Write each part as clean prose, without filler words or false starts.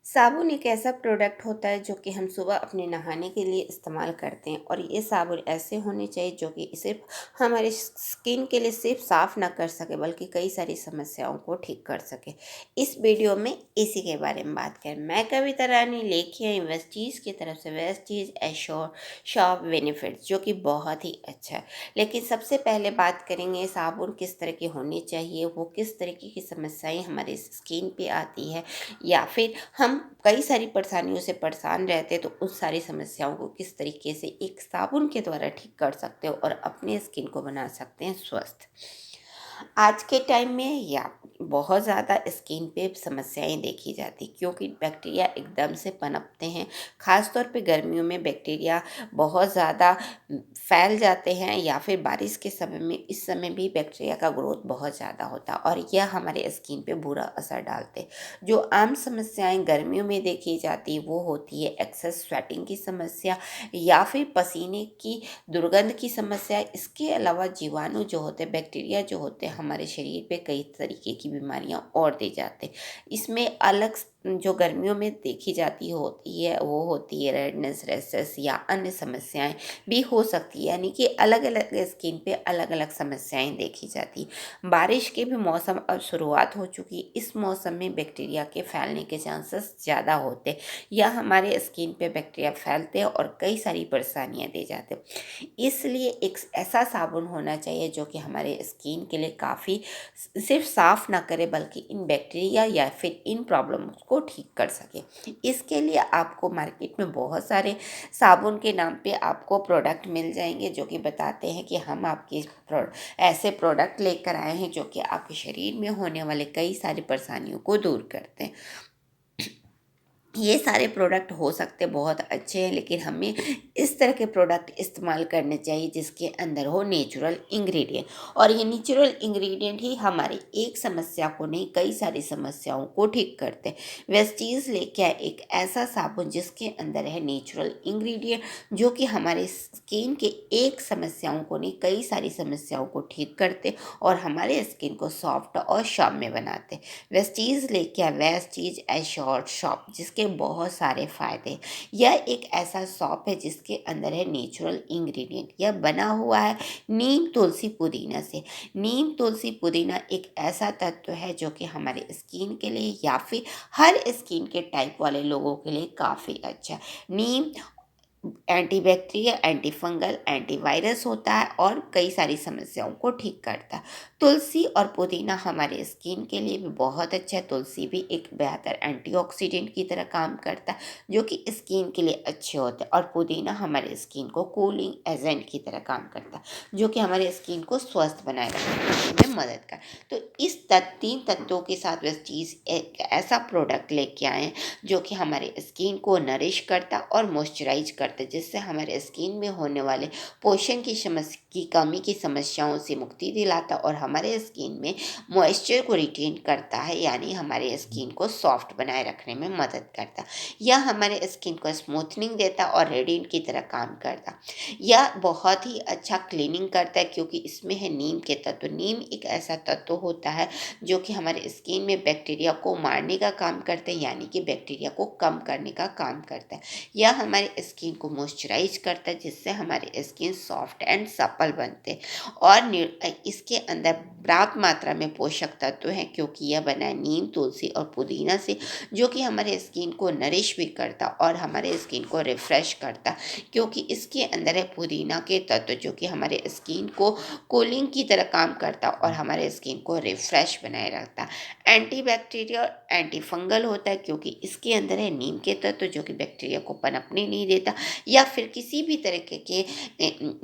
साबुन एक ऐसा प्रोडक्ट होता है जो कि हम सुबह अपने नहाने के लिए इस्तेमाल करते हैं और ये साबुन ऐसे होने चाहिए जो कि सिर्फ हमारे स्किन के लिए सिर्फ साफ ना कर सके बल्कि कई सारी समस्याओं को ठीक कर सके। इस वीडियो में इसी के बारे में बात करें। मैं कविता रानी लेके आई वेस्टीज की तरफ से वेस्टीज एश्योर शॉप बेनिफिट्स जो कि बहुत ही अच्छा है। लेकिन सबसे पहले बात करेंगे साबुन किस तरह की होनी चाहिए, वो किस तरीके की समस्याएं हमारे स्किन पे आती है या फिर हम कई सारी परेशानियों से परेशान रहते हैं तो उस सारी समस्याओं को किस तरीके से एक साबुन के द्वारा ठीक कर सकते हो और अपने स्किन को बना सकते हैं स्वस्थ। आज के टाइम में या बहुत ज़्यादा स्किन पे समस्याएं देखी जाती क्योंकि बैक्टीरिया एकदम से पनपते हैं। ख़ास तौर पे गर्मियों में बैक्टीरिया बहुत ज़्यादा फैल जाते हैं या फिर बारिश के समय में इस समय भी बैक्टीरिया का ग्रोथ बहुत ज़्यादा होता है और यह हमारे स्किन पे बुरा असर डालते। जो आम समस्याएं गर्मियों में देखी जाती वो होती है एक्सेस स्वेटिंग की समस्या या फिर पसीने की दुर्गंध की समस्या। इसके अलावा जीवाणु जो होते हैं, बैक्टीरिया जो होते हैं, हमारे शरीर पे कई तरीके की बीमारियां और दे जाते हैं। इसमें अलग जो गर्मियों में देखी जाती होती है वो होती है रेडनेस, रैशेस या अन्य समस्याएं भी हो सकती है, यानी कि अलग अलग स्किन पे अलग अलग समस्याएं देखी जाती। बारिश के भी मौसम अब शुरुआत हो चुकी है। इस मौसम में बैक्टीरिया के फैलने के चांसेस ज़्यादा होते या हमारे स्किन पे बैक्टीरिया फैलते हैं और कई सारी परेशानियां दे जाते हैं। इसलिए एक ऐसा साबुन होना चाहिए जो कि हमारे स्किन के लिए काफ़ी सिर्फ साफ ना करे बल्कि इन बैक्टीरिया या फिर इन प्रॉब्लम्स को ठीक कर सके। इसके लिए आपको मार्केट में बहुत सारे साबुन के नाम पे आपको प्रोडक्ट मिल जाएंगे जो कि बताते हैं कि हम आपके ऐसे प्रोडक्ट लेकर आए हैं जो कि आपके शरीर में होने वाले कई सारी परेशानियों को दूर करते हैं। ये सारे प्रोडक्ट हो सकते बहुत अच्छे हैं लेकिन हमें इस तरह के प्रोडक्ट इस्तेमाल करने चाहिए जिसके अंदर हो नेचुरल इंग्रेडिएंट, और ये नेचुरल इंग्रेडिएंट ही हमारी एक समस्या को नहीं कई सारी समस्याओं को ठीक करते हैं। वेस्टीज लेके आए एक ऐसा साबुन जिसके अंदर है नेचुरल इंग्रेडिएंट जो कि हमारे स्किन के एक समस्याओं को नहीं कई सारी समस्याओं को ठीक करते और हमारे स्किन को सॉफ्ट और सौम्य बनाते। वेस्टीज लेके आए वेस्टीज एश्योर्ड शॉप जिसके बहुत सारे फायदे। यह एक ऐसा शॉप है जिसके अंदर है नेचुरल इंग्रेडिएंट। यह बना हुआ है नीम तुलसी पुदीना से। नीम तुलसी पुदीना एक ऐसा तत्व है जो कि हमारे स्किन के लिए या फिर हर स्किन के टाइप वाले लोगों के लिए काफ़ी अच्छा है। नीम एंटीबैक्टीरियल, एंटी फंगल, एंटीवायरस होता है और कई सारी समस्याओं को ठीक करता है। तुलसी और पुदीना हमारे स्किन के लिए भी बहुत अच्छा है। तुलसी भी एक बेहतर एंटीऑक्सीडेंट की तरह काम करता है जो कि स्किन के लिए अच्छे होते हैं, और पुदीना हमारे स्किन को कूलिंग एजेंट की तरह काम करता है जो कि हमारे स्किन को स्वस्थ बनाए रखने में मदद कर। तो इस तीन तत्वों के साथ वेस्टीज एक ऐसा प्रोडक्ट लेके आए हैं जो कि हमारे स्किन को नरिश करता और मॉइस्चराइज करता है जिससे हमारे स्किन में होने वाले पोषण की समस्या की कमी की समस्याओं से मुक्ति दिलाता और हमारे स्किन में मॉइस्चर को रिटेन करता है, यानी हमारे स्किन को सॉफ्ट बनाए रखने में मदद करता। यह हमारे स्किन को स्मूथनिंग देता और रेडिएंट की तरह काम करता। यह बहुत ही अच्छा क्लीनिंग करता है क्योंकि इसमें है नीम के तत्व। नीम एक ऐसा तत्व होता है जो कि हमारे स्किन में बैक्टीरिया को मारने का काम करते हैं, यानी कि बैक्टीरिया को कम करने का काम करता है। यह हमारे स्किन को मॉइस्चराइज करता है जिससे हमारे स्किन सॉफ्ट एंड सपल बनते हैं। और इसके अंदर पर्याप्त मात्रा में पोषक तत्व हैं क्योंकि यह बना है नीम तुलसी और पुदीना से जो कि हमारे स्किन को नरिश भी करता और हमारे स्किन को रिफ्रेश करता क्योंकि इसके अंदर है पुदीना के तत्व जो कि हमारे स्किन को कूलिंग की तरह काम करता और हमारे स्किन को रिफ्रेश बनाए रखता। एंटीबैक्टीरियल, एंटी फंगल होता है क्योंकि इसके अंदर है नीम के तत्व जो कि बैक्टीरिया को पनपने नहीं देता या फिर किसी भी तरीके के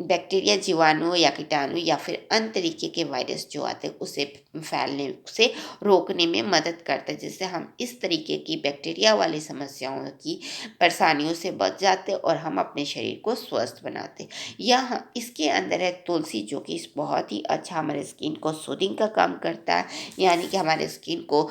बैक्टीरिया, जीवाणु या कीटाणु या फिर अन्य तरीके के वायरस जो आते हैं उसे फैलने से रोकने में मदद करता है जिससे हम इस तरीके की बैक्टीरिया वाली समस्याओं की परेशानियों से बच जाते और हम अपने शरीर को स्वस्थ बनाते। यह इसके अंदर है तुलसी जो कि बहुत ही अच्छा हमारे स्किन को सूदिंग का काम करता है, यानी कि हमारे स्किन को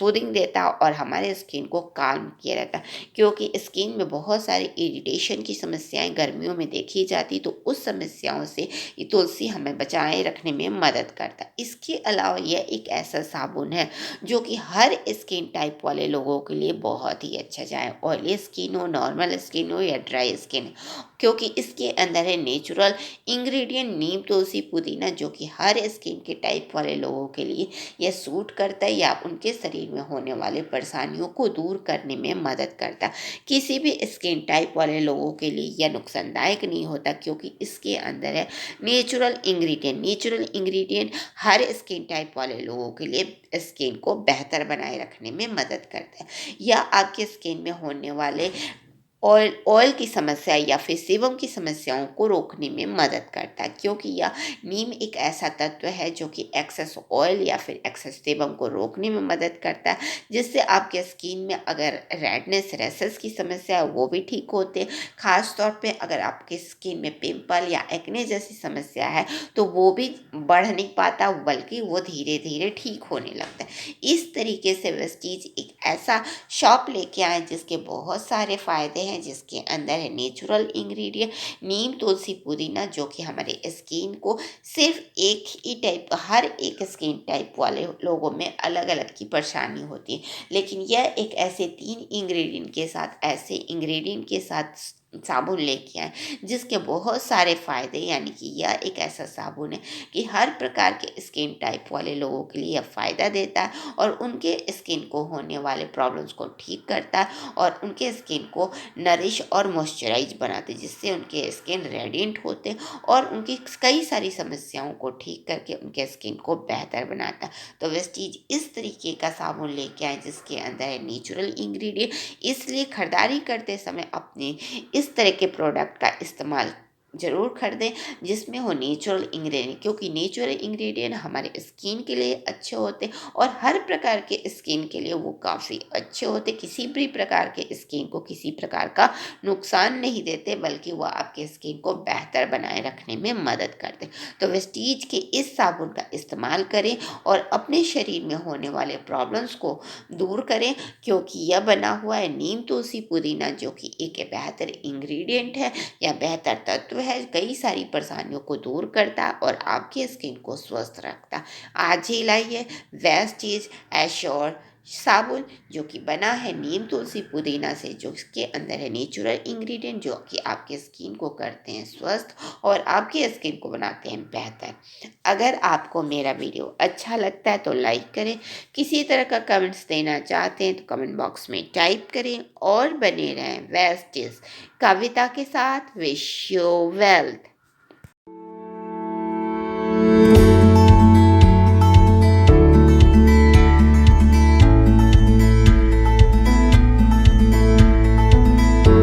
सूदिंग देता है और हमारे स्किन को काल्म किया रहता है, क्योंकि स्किन में बहुत सारी इरिटेशन की समस्याएं गर्मियों में देखी जाती, तो उस समस्याओं से ये तुलसी हमें बचाए रखने में मदद करता है। इसके अलावा यह एक ऐसा साबुन है जो कि हर स्किन टाइप वाले लोगों के लिए बहुत ही अच्छा, चाहे ऑयली स्किन हो, नॉर्मल स्किन हो या ड्राई स्किन, क्योंकि इसके अंदर है नेचुरल इंग्रेडिएंट नीम, तुलसी, पुदीना, जो कि हर स्किन के टाइप वाले लोगों के लिए यह सूट करता है या उनके शरीर में होने वाले परेशानियों को दूर करने में मदद करता है। किसी भी स्किन टाइप वाले लोगों के लिए यह नुकसानदायक नहीं होता, क्योंकि इसके अंदर है नेचुरल इंग्रेडिएंट। नेचुरल इंग्रेडिएंट हर स्किन टाइप वाले लोगों के लिए स्किन को बेहतर बनाए रखने में मदद करता है, या आपके स्किन में होने वाले ऑयल ऑयल की समस्या या फिर सेबम की समस्याओं को रोकने में मदद करता है, क्योंकि यह नीम एक ऐसा तत्व है जो कि एक्सेस ऑयल या फिर एक्सेस सेबम को रोकने में मदद करता है, जिससे आपके स्किन में अगर रेडनेस, रैसेस की समस्या है वो भी ठीक होते हैं। खास तौर पे अगर आपके स्किन में पिंपल या एक्ने जैसी समस्या है तो वो भी बढ़ नहीं पाता, बल्कि वो धीरे धीरे ठीक होने लगता है। इस तरीके से वेस्टीज एक ऐसा शॉप लेके आए जिसके बहुत सारे फ़ायदे हैं, जिसके अंदर है नेचुरल इंग्रेडिएंट नीम, तुलसी, पुदीना, जो कि हमारे स्किन को सिर्फ एक ही टाइप, हर एक स्किन टाइप वाले लोगों में अलग अलग की परेशानी होती है, लेकिन यह एक ऐसे 3 इंग्रेडिएंट के साथ, ऐसे इंग्रेडिएंट के साथ साबुन लेके आए जिसके बहुत सारे फ़ायदे, यानी कि यह एक ऐसा साबुन है कि हर प्रकार के स्किन टाइप वाले लोगों के लिए यह फ़ायदा देता है और उनके स्किन को होने वाले प्रॉब्लम्स को ठीक करता है और उनके स्किन को नरिश और मॉइस्चराइज बनाते, जिससे उनके स्किन रेडिएंट होते और उनकी कई सारी समस्याओं को ठीक करके उनके स्किन को बेहतर बनाता है। तो वेस्टीज इस तरीके का साबुन लेके आए जिसके अंदर है नेचुरल इंग्रेडिएंट, इसलिए खरीदारी करते समय अपने इस तरह के प्रोडक्ट का इस्तेमाल ज़रूर खरीदें जिसमें हो नेचुरल इंग्रेडिएंट, क्योंकि नेचुरल इंग्रेडिएंट हमारे स्किन के लिए अच्छे होते और हर प्रकार के स्किन के लिए वो काफ़ी अच्छे होते, किसी भी प्रकार के स्किन को किसी प्रकार का नुकसान नहीं देते, बल्कि वो आपके स्किन को बेहतर बनाए रखने में मदद करते। तो वेस्टीज के इस साबुन का इस्तेमाल करें और अपने शरीर में होने वाले प्रॉब्लम्स को दूर करें, क्योंकि यह बना हुआ है नीम, तुलसी, पुदीना, जो कि एक बेहतर इंग्रेडिएंट है या बेहतर तत्व है, कई सारी परेशानियों को दूर करता है और आपकी स्किन को स्वस्थ रखता है। आज ही लाइए वेस्टीज एश्योर साबुन, जो कि बना है नीम, तुलसी, पुदीना से, जो इसके अंदर है नेचुरल इंग्रेडिएंट जो कि आपके स्किन को करते हैं स्वस्थ और आपकी स्किन को बनाते हैं बेहतर। अगर आपको मेरा वीडियो अच्छा लगता है तो लाइक करें, किसी तरह का कमेंट्स देना चाहते हैं तो कमेंट बॉक्स में टाइप करें और बने रहें वेस्टीज कविता के साथ। Wish you wealth.